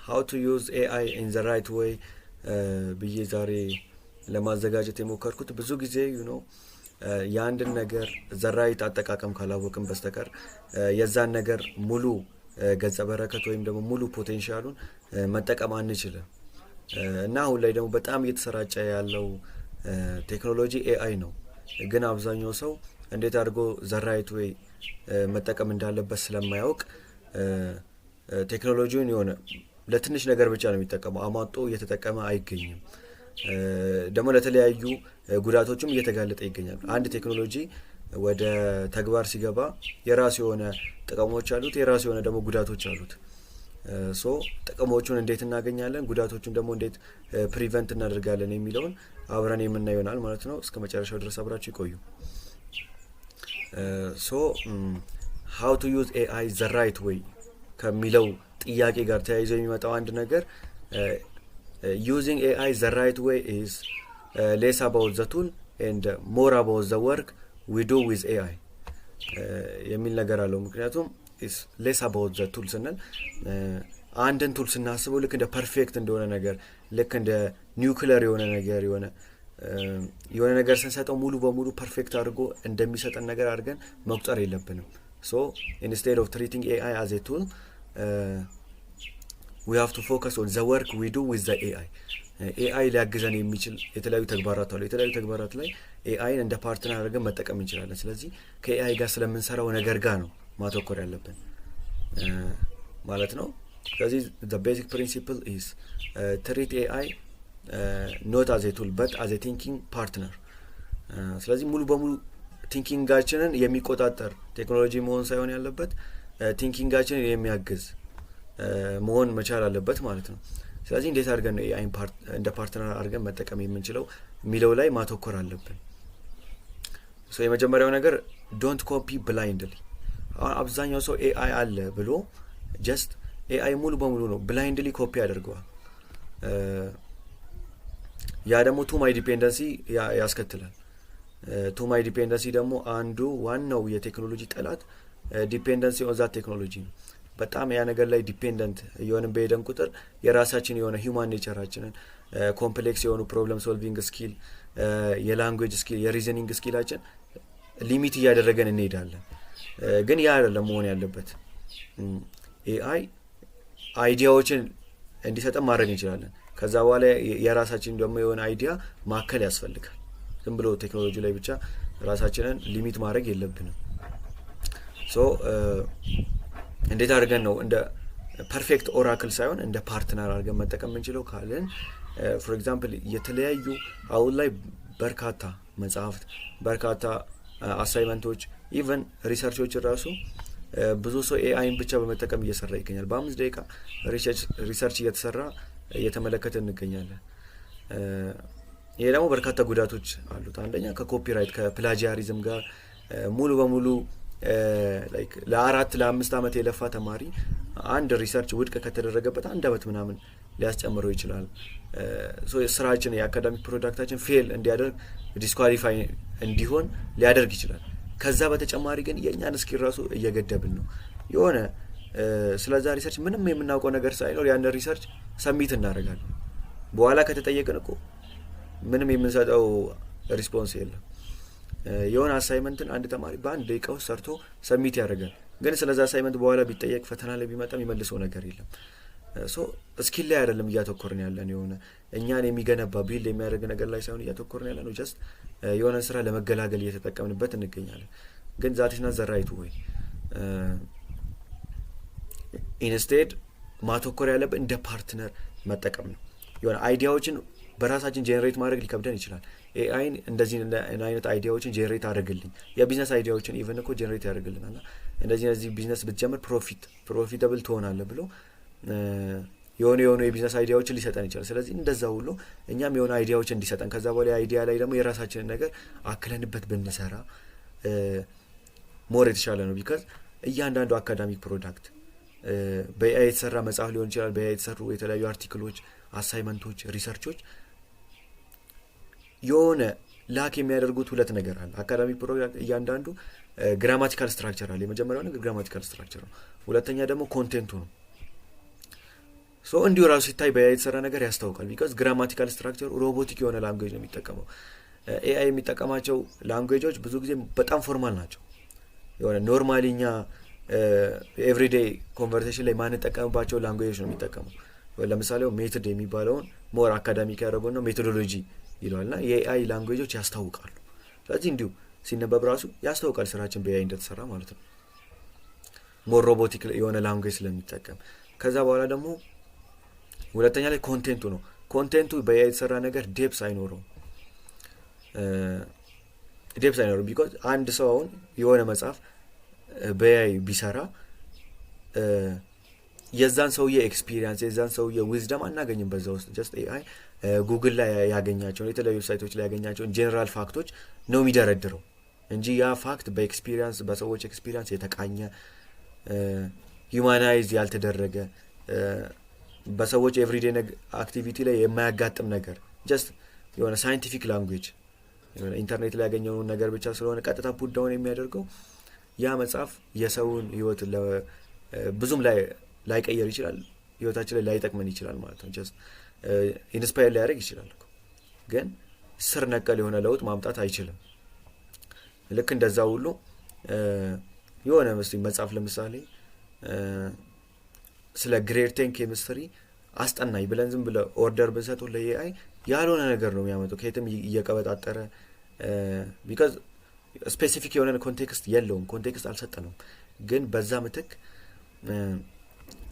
how to use AI in the right way ብዬ ዛሬ ለማዘጋጀት የሞከርኩት ብዙ ጊዜ ያንድን ነገር ዘራይት አጠቃቀም ካላወቅን በስተቀር የዛን ነገር ሙሉ ገጸ በረከት ወይም ደግሞ ሙሉ ፖቴንሻሉን መጠቀም አንችልም እና አሁን ላይ ደግሞ በጣም እየተሰራጨ ያለው ቴክኖሎጂ AI ነው ግን አብዛኛው ሰው እንዴት አድርጎ ዘራይት ወይ መጠቀም እንዳለበት ስለማያውቅ ቴክኖሎጂውን የሆነ ለትንሽ ነገር ብቻ ነው የሚጠቀመው አማጦ እየተጠቀመ አይገኝም ደግሞ ለተለያዩ ጉዳቶችም እየተጋለጠ ይገኛል አንድ ቴክኖሎጂ ወደ ተግባር ሲገባ የራሱ የሆነ ጥቅሞች አሉት የራሱ የሆነ ደግሞ ጉዳቶች አሉት ሶ ጥቅሞቹን እንዴት እናገኛለን ጉዳቶቹን ደግሞ እንዴት ፕሪቨንት እናደርጋለን የሚለውን አብረን የምናየው ይሆናል ማለት ነው እስከ መጨረሻው ድረስ አብራችሁ ይቆዩ ሶ how to use AI the right way ከሚለው ጥያቄ ጋር ተያይዞ የሚመጣው አንድ ነገር using AI the right way is less about the tool and more about the work we do with AI የሚል ነገር አለው ምክንያቱም is less about the tools እና አንድን ቱል ስናስበው ልክ እንደ ፐርፌክት እንደሆነ ነገር ልክ እንደ ኒውክሊየር የሆነ ነገር የሆነ ነገር ስንሰጠው ሙሉ በሙሉ ፐርፌክት አድርጎ እንደሚሰጠን ነገር አድርገን መቁጠር የለብንም so instead of treating AI as a tool we have to focus on the work we do with the AI ሊያግዘን የሚችል የተለያዩ ተግባራት አሉ የተለያዩ ተግባራት ላይ AI እንደ ፓርትነር አድርገን መጠቀም እንችላለን ስለዚህ ከAI ጋር ስለምንሰራው ነገር ጋር ነው ማተኮር ያለብን ማለት ነው ስለዚህ the basic principle is treat AI not as a tool but as a thinking partner ስለዚህ ሙሉ በሙሉ ቲንኪንጋችንን የሚቆጣጠር ቴክኖሎጂ መሆን ሳይሆን ያለበት ቲንኪንጋችንን የሚያግዝ መሆን መቻል አለበት ማለት ነው ስለዚህ እንዴት አድርገን ነው AI እንደ ፓርትነር አድርገን መጠቀም የምንችለው ሚለው ላይ ማተኮር አለብን ሶ የመጀመሪያው ነገር don't copy blindly አብዛኛው ሰው AI አለ ብሎ just AI ሙሉ በሙሉ ነው blindly ኮፒ ያደርገዋል ያ ደግሞ to my dependency ያስከትላል to my dependency ደግሞ አንዱ ዋናው የቴክኖሎጂ ጠላት ዲፔንደንሲ ኦን ዛት ቴክኖሎጂ ነው በጣም ያ ነገር ላይ ዲፔንደንት የሆነን በሄደን ቁጥር የራሳችን የሆነ ሂዩማን ኔቸራችንን ኮምፕሌክስ የሆኑ ፕሮብለም ሶልቪንግ ስኪል የላንጉዌጅ ስኪል የሪዝኒንግ ስኪላችን ሊሚት እያደረገን እንሄዳለን ግን ያ አይደለም መሆን ያለበት AI አይዲያዎችን እንዲሰጠን ማድረግ እንችላለን ከዛ በኋላ የራሳችን ደግሞ የሆነ አይዲያ ማከል ያስፈልጋል ዝም ብሎ ቴክኖሎጂ ላይ ብቻ ራሳችንን ሊሚት ማድረግ የለብንም ሶ እንዴት አድርገን ነው እንደ ፐርፌክት ኦራክል ሳይሆን እንደ ፓርትነር አድርገን መጠቀም እንችላለን ካለን ፎር ኤግዛምፕል የተለያዩ አሁን ላይ በርካታ መጽሐፍት በርካታ አሳይመንቶች ኢቭን ሪሰርቾች ራሱ ብዙ ሰው AI ብቻ በመጠቀም እየሰራ ይገኛል በ5 ደቂቃ ሪሰርች እየተሰራ እየተመለከተ እንገኛለን ይሄ ደግሞ በርካታ ጉዳቶች አሉት አንደኛ ከኮፒራይት ከፕላጂያሪዝም ጋር ሙሉ በሙሉ ላይክ ለ4-5 አመት የለፋ ተማሪ አንድ ሪሰርች ውድቅ ከተደረገበት አንድ አመት ምናምን ሊያስጨምረው ይችላል ሶ ስራችን የአካዳሚክ ፕሮዳክታችን ፌል እንዲያደርግ ዲስኳሊፋይ እንዲሆን ሊያደርግ ይችላል ከዛ በተጨማሪ ግን የኛን ስኪል ራሱ እየገደብን ነው የሆነ ስለዛ ሪሰርች ምንም የምናውቀው ነገር ሳይኖር ያን ሪሰርች ሰሚት እናደርጋለን በኋላ ከተጠየቀን እኮ ምንም የምንሰጠው ሪስፖንስ የለም የሆነ አሳይመንትን አንድ ተማሪ በአንድ ደቂቃ ውስጥ ሰርቶ ሰሚት ያደርጋል ግን ስለዛ አሳይመንት በኋላ ቢጠየቅ ፈተና ላይ ቢመጣም ይመልሰው ነገር የለም ሶ ስኪል ላይ አይደለም እያተኮርን ያለን የሆነ እኛን የሚገነባ ቢልድ የሚያደርግ ነገር ላይ ሳይሆን እያተኮርን ያለን ጀስት የሆነ ስራ ለመገላገል እየተጠቀምንበት እንገኛለን ግን ዛትሽና ዘራይቱ ወይ ኢንስቴድ ማተኮር ያለብን እንደ ፓርትነር መጠቀም ነው የሆነ አይዲያዎችን በራሳችን ጀነሬት ማድረግ ሊከብደን ይችላል AI እንደዚህ አይነት አይዲያዎችን ጀነሬት አድርግልኝ የቢዝነስ አይዲያዎችን ኢቨን እኮ ጀነሬት ያደርግልናል እንደዚህ ቢዝነስ ብትጀምር ፕሮፊታብል ትሆናለህ ብሎ የሆነ የቢዝነስ አይዲያዎችን ሊሰጠን ይችላል ስለዚህ እንደዛው ሁሉ እኛም የሆነ አይዲያዎችን እንዲሰጠን ከዛ በኋላ አይዲያ ላይ ደግሞ የራሳችንን ነገር አክለንበት ብንሰራ ሞር የተሻለ ነው ቢካዝ እያንዳንዱ አካዳሚክ ፕሮዳክት በAI የተሰራ መጽሐፍ ሊሆን ይችላል በAI የተሰሩ የተለያዩ አርቲክሎች አሳይመንቶች ሪሰርቾች የሆነ ላክ የሚያደርጉት ሁለት ነገር አለ አካዳሚክ ፕሮግራም እያንዳንዱ ግራማቲካል ስትራክቸር አለ የመጀመሪያው ነገር ግራማቲካል ስትራክቸር ነው ሁለተኛ ደግሞ ኮንቴንቱ ነው ሶ እንዲሁ ራሱ ሲታይ በኤአይ የተሰራ ነገር ያስታውቃል። ቢካዝ ግራማቲካል ስትራክቸሩ ሮቦቲክ የሆነ ላንጉዌጅ ነው የሚጠቀመው። ኤአይ የሚጠቀማቸው ላንጉዌጆች ብዙ ጊዜ በጣም ፎርማል ናቸው። የሆነ ኖርማሊ እኛ ኤቭሪዴይ ኮንቨርሴሽን ላይ ማንጠቀምባቸው ላንጉዌጆች ነው የሚጠቀመው። ለምሳሌ ሜቶድ የሚባለውን ሞር አካዳሚክ ያደረገው ነው ሜቶዶሎጂ ይለዋልና የኤአይ ላንጉዌጆች ያስታውቃሉ። ስለዚህ እንዲሁ ሲነበብ ራሱ ያስታውቃል ስራችን በኤአይ እንደተሰራ ማለት ነው፣ ሞር ሮቦቲክ የሆነ ላንጉዌጅ ስለሚጠቀም። ከዛ በኋላ ደግሞ ሁለተኛ ላይ ኮንቴንቱ ነው። ኮንቴንቱ በኤአይ የተሰራ ነገር ዴፕስ አይኖረውም። ቢኮዝ አንድ ሰው አሁን የሆነ መጽሐፍ በኤአይ ቢሰራ የዛን ሰውዬ ኤክስፒሪየንስ የዛን ሰውዬ ዊዝደም አናገኝም በዛ ውስጥ። ጀስት ኤአይ ጉግል ላይ ያገኛቸውን የተለያዩ ዌብሳይቶች ላይ ያገኛቸውን ጄኔራል ፋክቶች ነው የሚደረድረው እንጂ ያ ፋክት በኤክስፒሪየንስ በሰዎች ኤክስፒሪየንስ የተቃኘ ሂውማናይዝ ያልተደረገ በሰዎች ኤቭሪዴ አክቲቪቲ ላይ የማያጋጥም ነገር ጀስት የሆነ ሳይንቲፊክ ላንጉዌጅ ኢንተርኔት ላይ ያገኘውን ነገር ብቻ ስለሆነ ቀጥታ ፑት ዳውን የሚያደርገው ያ መጽሐፍ የሰውን ህይወት ብዙም ላይቀየር ይችላል፣ ህይወታችን ላይ ላይጠቅመን ይችላል ማለት ነው። ጀስት ኢንስፓየር ሊያደርግ ይችላል ግን ስር ነቀል የሆነ ለውጥ ማምጣት አይችልም። ልክ እንደዛ ሁሉ የሆነ መጽሐፍ ለምሳሌ ስለ ግሬድ 10 ኬሚስትሪ አስጠናኝ ብለን ዝም ብለ ኦርደር ብንሰጠው ለኤአይ ያልሆነ ነገር ነው የሚያመጣው ከየትም እየቀበጣጠረ። ቢካዝ ስፔሲፊክ የሆነ ኮንቴክስት የለውም፣ ኮንቴክስት አልሰጠነውም። ግን በዛ ምትክ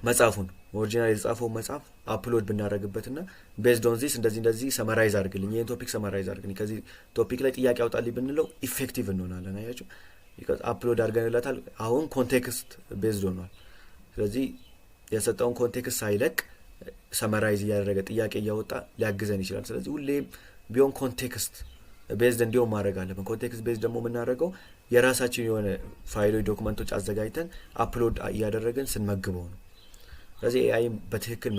መጽሐፉን ኦሪጂናል የተጻፈው መጽሐፍ አፕሎድ ብናደርግበትና ቤዝድ ኦን ዚስ እንደዚህ ሰመራይዝ አድርግልኝ፣ ይሄን ቶፒክ ሰመራይዝ አድርግልኝ፣ ከዚህ ቶፒክ ላይ ጥያቄ አውጣልኝ ብንለው ኢፌክቲቭ እንሆናለን። አያችሁ ቢካዝ አፕሎድ አድርገንላታል። አሁን ኮንቴክስት ቤዝድ ሆኗል። ስለዚህ የሰጠውን ኮንቴክስት ሳይለቅ ሰመራይዝ እያደረገ ጥያቄ እያወጣ ሊያግዘን ይችላል። ስለዚህ ሁሌም ቢሆን ኮንቴክስት ቤዝድ እንዲሆን ማድረግ አለብን። ኮንቴክስት ቤዝድ ደግሞ የምናደርገው የራሳችን የሆነ ፋይሎች ዶክመንቶች አዘጋጅተን አፕሎድ እያደረግን ስንመግበው ነው። ስለዚህ ኤአይም በትክክል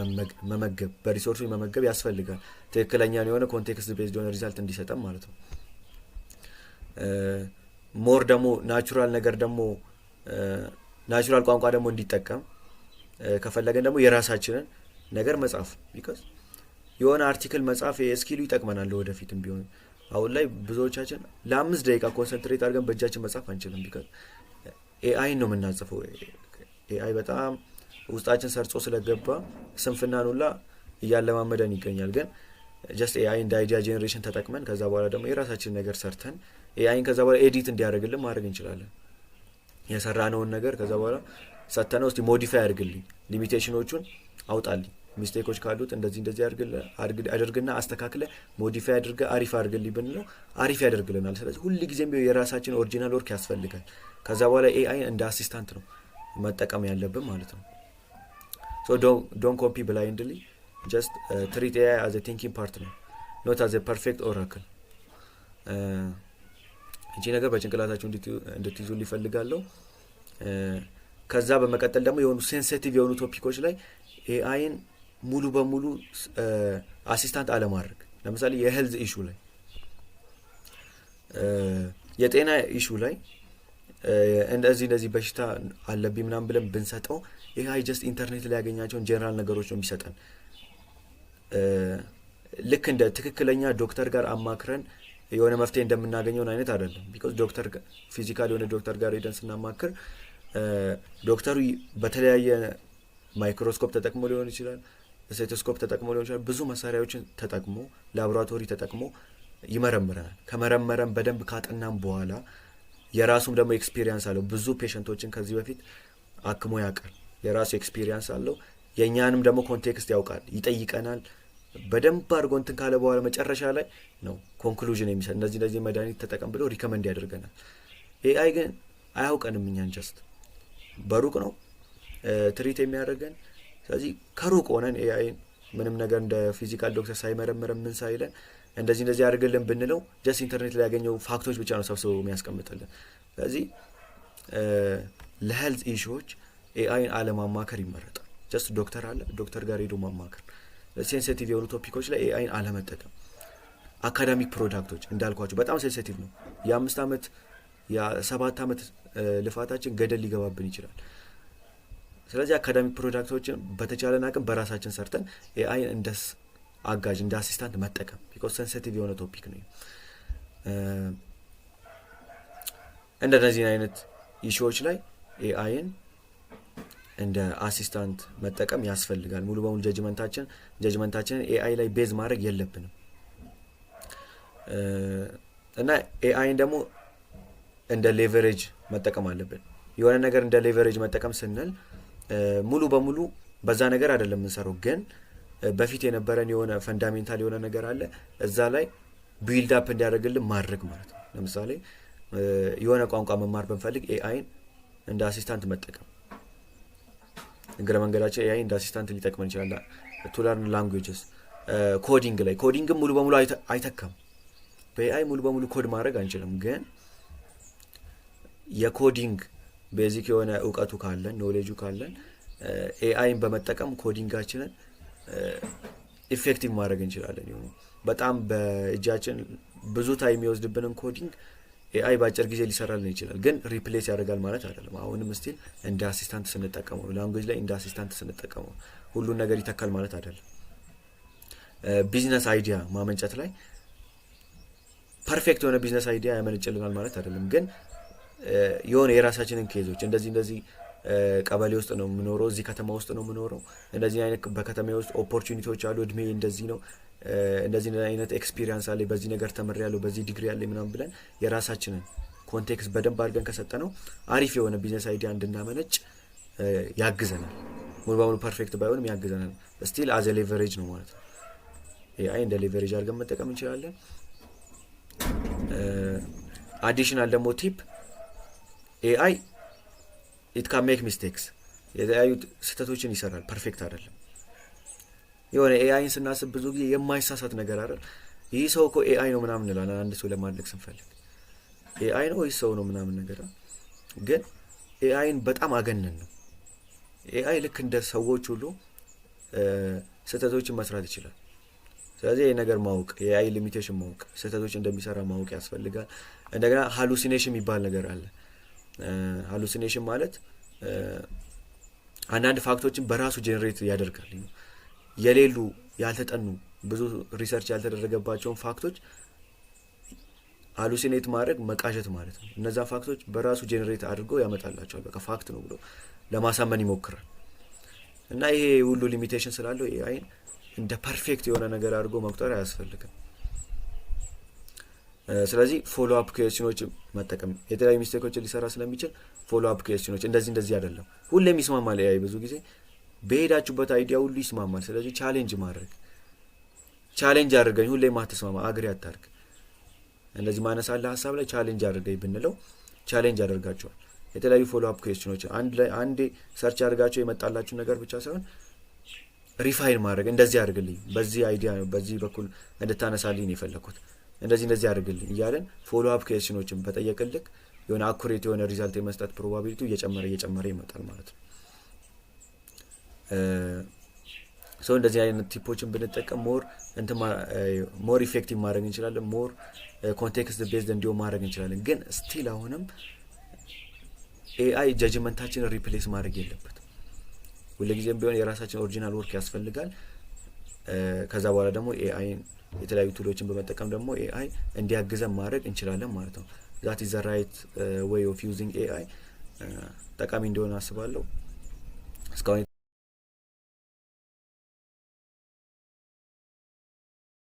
መመገብ በሪሶርሱ መመገብ ያስፈልጋል፣ ትክክለኛ የሆነ ኮንቴክስት ቤዝድ የሆነ ሪዛልት እንዲሰጠን ማለት ነው። ሞር ደግሞ ናቹራል ነገር ደግሞ ናቹራል ቋንቋ ደግሞ እንዲጠቀም ከፈለገን ደግሞ የራሳችንን ነገር መጻፍ ቢካዝ የሆነ አርቲክል መጻፍ የስኪሉ ይጠቅመናል ወደፊትም ቢሆን። አሁን ላይ ብዙዎቻችን ለ5 ደቂቃ ኮንሰንትሬት አድርገን በእጃችን መጻፍ አንችልም ቢካዝ ኤአይ ነው የምናጽፈው። ኤአይ በጣም ውስጣችን ሰርጾ ስለገባ ስንፍናን ሁላ እያለማመደን ይገኛል። ግን ጀስት ኤአይ እንደ አይዲያ ጄኔሬሽን ተጠቅመን ከዛ በኋላ ደግሞ የራሳችን ነገር ሰርተን ኤአይን ከዛ በኋላ ኤዲት እንዲያደርግልን ማድረግ እንችላለን። የሰራነውን ነገር ከዛ በኋላ ሰተነው እስቲ ሞዲፋይ አድርግልኝ፣ ሊሚቴሽኖቹን አውጣልኝ፣ ሚስቴኮች ካሉት እንደዚህ አድርግና አስተካክለ ሞዲፋይ አድርገ አሪፍ አድርግልኝ ብንለው አሪፍ ያደርግልናል። ስለዚህ ሁሉ ጊዜም የራሳችን ኦሪጂናል ወርክ ያስፈልጋል። ከዛ በኋላ ኤአይ እንደ አሲስታንት ነው መጠቀም ያለብን ማለት ነው። So don't copy blindly, just treat AI as a thinking partner, not as a perfect oracle. እቺ ነገር በጭንቅላታችሁ እንድትይዙ ሊፈልጋለሁ። ከዛ በመቀጠል ደግሞ የሆኑ ሴንሲቲቭ የሆኑ ቶፒኮች ላይ ኤአይን ሙሉ በሙሉ አሲስታንት አለማድረግ። ለምሳሌ የሄልዝ ኢሹ ላይ የጤና ኢሹ ላይ እንደዚህ በሽታ አለብኝ ምናምን ብለን ብንሰጠው ኤአይ ጀስት ኢንተርኔት ላይ ያገኛቸውን ጀነራል ነገሮች ነው የሚሰጠን። ልክ እንደ ትክክለኛ ዶክተር ጋር አማክረን የሆነ መፍትሄ እንደምናገኘው አይነት አይደለም። ቢኮዝ ዶክተር ፊዚካል የሆነ ዶክተር ጋር ሄደን ስናማክር ዶክተሩ በተለያየ ማይክሮስኮፕ ተጠቅሞ ሊሆን ይችላል፣ ስቴቶስኮፕ ተጠቅሞ ሊሆን ይችላል። ብዙ መሳሪያዎችን ተጠቅሞ ላቦራቶሪ ተጠቅሞ ይመረምረናል። ከመረመረን በደንብ ካጠናም በኋላ የራሱም ደግሞ ኤክስፒሪየንስ አለው። ብዙ ፔሸንቶችን ከዚህ በፊት አክሞ ያውቃል። የራሱ ኤክስፒሪየንስ አለው። የኛንም ደግሞ ኮንቴክስት ያውቃል፣ ይጠይቀናል። በደንብ አድርጎ እንትን ካለ በኋላ መጨረሻ ላይ ነው ኮንክሉዥን የሚሰጥ። እንደዚህ መድኃኒት ተጠቀም ብሎ ሪከመንድ ያደርገናል። ኤአይ ግን አያውቀንም። እኛን ጀስት በሩቅ ነው ትሪት የሚያደርገን። ስለዚህ ከሩቅ ሆነን ኤአይ ምንም ነገር እንደ ፊዚካል ዶክተር ሳይመረምረን ምን ሳይለን እንደዚህ አድርገልን ብንለው ጀስት ኢንተርኔት ላይ ያገኘው ፋክቶች ብቻ ነው ሰብስቦ የሚያስቀምጥልን። ስለዚህ ለሄልዝ ኢሹዎች ኤአይን አለማማከር ይመረጣል። ጀስት ዶክተር አለ፣ ዶክተር ጋር ሄዶ ማማከር። ሴንሲቲቭ የሆኑ ቶፒኮች ላይ ኤአይን አለመጠቀም። አካዳሚክ ፕሮዳክቶች እንዳልኳቸው በጣም ሴንሲቲቭ ነው። የ5 ዓመት የ7 ዓመት ልፋታችን ገደል ሊገባብን ይችላል። ስለዚህ አካዳሚክ ፕሮዳክቶችን በተቻለን አቅም በራሳችን ሰርተን ኤአይ እንደ አጋዥ እንደ አሲስታንት መጠቀም ቢኮዝ ሴንሲቲቭ የሆነ ቶፒክ ነው። እንደነዚህ አይነት ኢሹዎች ላይ ኤአይን እንደ አሲስታንት መጠቀም ያስፈልጋል። ሙሉ በሙሉ ጀጅመንታችንን ኤአይ ላይ ቤዝ ማድረግ የለብንም እና ኤአይን ደግሞ እንደ ሌቨሬጅ መጠቀም አለብን። የሆነ ነገር እንደ ሌቨሬጅ መጠቀም ስንል ሙሉ በሙሉ በዛ ነገር አይደለም የምንሰራው፣ ግን በፊት የነበረን የሆነ ፈንዳሜንታል የሆነ ነገር አለ እዛ ላይ ቢልድ አፕ እንዲያደርግልን ማድረግ ማለት ነው። ለምሳሌ የሆነ ቋንቋ መማር ብንፈልግ ኤአይን እንደ አሲስታንት መጠቀም፣ እግረ መንገዳችን ኤአይ እንደ አሲስታንት ሊጠቅመን ይችላል። ቱ ለርን ላንጉዌጅስ ላይ ኮዲንግም ሙሉ በሙሉ አይተካም። በኤአይ ሙሉ በሙሉ ኮድ ማድረግ አንችልም፣ ግን የኮዲንግ ቤዚክ የሆነ እውቀቱ ካለን ኖሌጁ ካለን ኤአይን በመጠቀም ኮዲንጋችንን ኢፌክቲቭ ማድረግ እንችላለን። ይሁን በጣም በእጃችን ብዙ ታይም የሚወስድብንን ኮዲንግ ኤአይ በአጭር ጊዜ ሊሰራልን ይችላል፣ ግን ሪፕሌስ ያደርጋል ማለት አይደለም። አሁንም ስቲል እንደ አሲስታንት ስንጠቀመው ላንጉዌጅ ላይ እንደ አሲስታንት ስንጠቀመው ሁሉን ነገር ይተካል ማለት አይደለም። ቢዝነስ አይዲያ ማመንጨት ላይ ፐርፌክት የሆነ ቢዝነስ አይዲያ ያመነጭልናል ማለት አይደለም፣ ግን የሆነ የራሳችንን ኬዞች እንደዚህ ቀበሌ ውስጥ ነው የምኖረው፣ እዚህ ከተማ ውስጥ ነው የምኖረው፣ እንደዚህ አይነት በከተማ ውስጥ ኦፖርቹኒቲዎች አሉ፣ እድሜ እንደዚህ ነው፣ እንደዚህ አይነት ኤክስፒሪየንስ አለ፣ በዚህ ነገር ተመሪያለሁ፣ በዚህ ዲግሪ አለ ምናምን ብለን የራሳችንን ኮንቴክስት በደንብ አድርገን ከሰጠነው አሪፍ የሆነ ቢዝነስ አይዲያ እንድናመነጭ ያግዘናል። ሙሉ በሙሉ ፐርፌክት ባይሆንም ያግዘናል። ስቲል አዘ ሌቨሬጅ ነው ማለት ነው። ኤአይ እንደ ሌቨሬጅ አድርገን መጠቀም እንችላለን። አዲሽናል ደግሞ ቲፕ ኤአይ ኢት ካን ሜክ ሚስቴክስ፣ የተለያዩ ስህተቶችን ይሰራል፣ ፐርፌክት አይደለም። የሆነ ኤአይን ስናስብ ብዙ ጊዜ የማይሳሳት ነገር አይደል፣ ይህ ሰው እኮ ኤአይ ነው ምናምን እንላለን አንድ ሰው ለማድረግ ስንፈልግ፣ ኤአይ ነው ወይስ ሰው ነው ምናምን ነገር። ግን ኤአይን በጣም አገነን ነው። ኤአይ ልክ እንደ ሰዎች ሁሉ ስህተቶችን መስራት ይችላል። ስለዚህ ይህ ነገር ማወቅ፣ የኤአይ ሊሚቴሽን ማወቅ፣ ስህተቶች እንደሚሰራ ማወቅ ያስፈልጋል። እንደገና ሃሉሲኔሽን የሚባል ነገር አለ። ሃሉሲኔሽን ማለት አንዳንድ ፋክቶችን በራሱ ጄኔሬት ያደርጋል። የሌሉ ያልተጠኑ ብዙ ሪሰርች ያልተደረገባቸውን ፋክቶች ሃሉሲኔት ማድረግ መቃዠት ማለት ነው። እነዛ ፋክቶች በራሱ ጄኔሬት አድርጎ ያመጣላቸዋል። በቃ ፋክት ነው ብሎ ለማሳመን ይሞክራል። እና ይሄ ሁሉ ሊሚቴሽን ስላለው ኤአይን እንደ ፐርፌክት የሆነ ነገር አድርጎ መቁጠር አያስፈልግም። ስለዚህ ፎሎ አፕ ኩዌስችኖች መጠቀም የተለያዩ ሚስቴኮችን ሊሰራ ስለሚችል ፎሎ አፕ ኩዌስችኖች እንደዚህ አይደለም ሁሌም ይስማማል። ኤአይ ብዙ ጊዜ በሄዳችሁበት አይዲያ ሁሉ ይስማማል። ስለዚህ ቻሌንጅ አድርገኝ፣ ሁሌም አትስማማ፣ አግሪ አታርግ፣ እንደዚህ ማነሳለ ሀሳብ ላይ ቻሌንጅ አድርገኝ ብንለው ቻሌንጅ ያደርጋቸዋል። የተለያዩ ፎሎ አፕ ኩዌስችኖች አንዴ ሰርች አድርጋቸው የመጣላችሁ ነገር ብቻ ሳይሆን ሪፋይን ማድረግ፣ እንደዚህ አድርግልኝ፣ በዚህ አይዲያ ነው በዚህ በኩል እንድታነሳልኝ ነው የፈለኩት፣ እንደዚህ አድርግልኝ እያለን ፎሎ አፕ ኩዌስችኖችን በጠየቅልክ የሆነ አኩሬት የሆነ ሪዛልት የመስጠት ፕሮባቢሊቲው እየጨመረ ይመጣል ማለት ነው። ሶ እንደዚህ አይነት ቲፖችን ብንጠቀም ሞር ኢፌክቲቭ ማድረግ እንችላለን፣ ሞር ኮንቴክስት ቤዝድ እንዲሆን ማድረግ እንችላለን። ግን ስቲል አሁንም ኤአይ ጀጅመንታችንን ሪፕሌስ ማድረግ የለበትም። ሁልጊዜም ቢሆን የራሳችን ኦሪጂናል ወርክ ያስፈልጋል። ከዛ በኋላ ደግሞ ኤአይን የተለያዩ ቱሎችን በመጠቀም ደግሞ ኤአይ እንዲያግዘን ማድረግ እንችላለን ማለት ነው። ዛት ኢዝ ዘ ራይት ዌይ ኦፍ ዩዚንግ ኤአይ። ጠቃሚ እንደሆነ አስባለሁ። እስካሁን